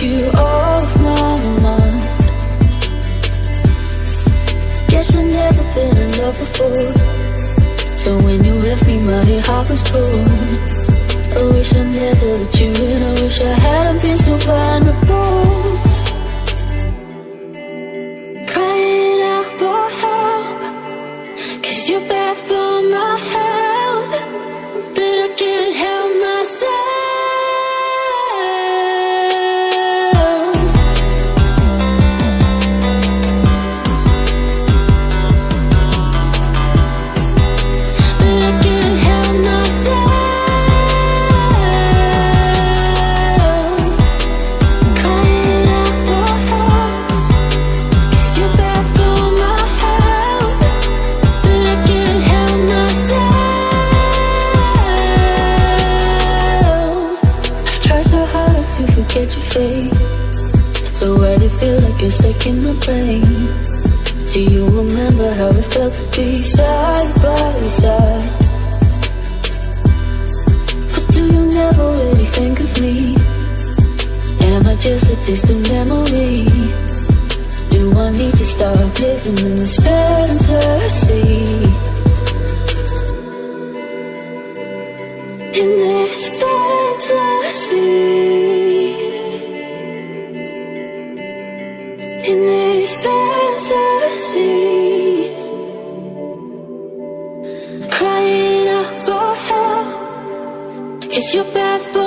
you off my mind. Guess I've never been in love before, so when you left me my heart was torn. I wish I never let you in, I wish I hadn't been so vulnerable. Crying out for help, 'cause you're bad for my health, but I can't help myself. Get your face, so why do you feel like you're stuck in my brain? Do you remember how it felt to be side by side? But do you never really think of me? Am I just a distant memory? Do I need to start living in this fantasy? In this fantasy, in this fantasy, crying out for help, 'cause you're bad for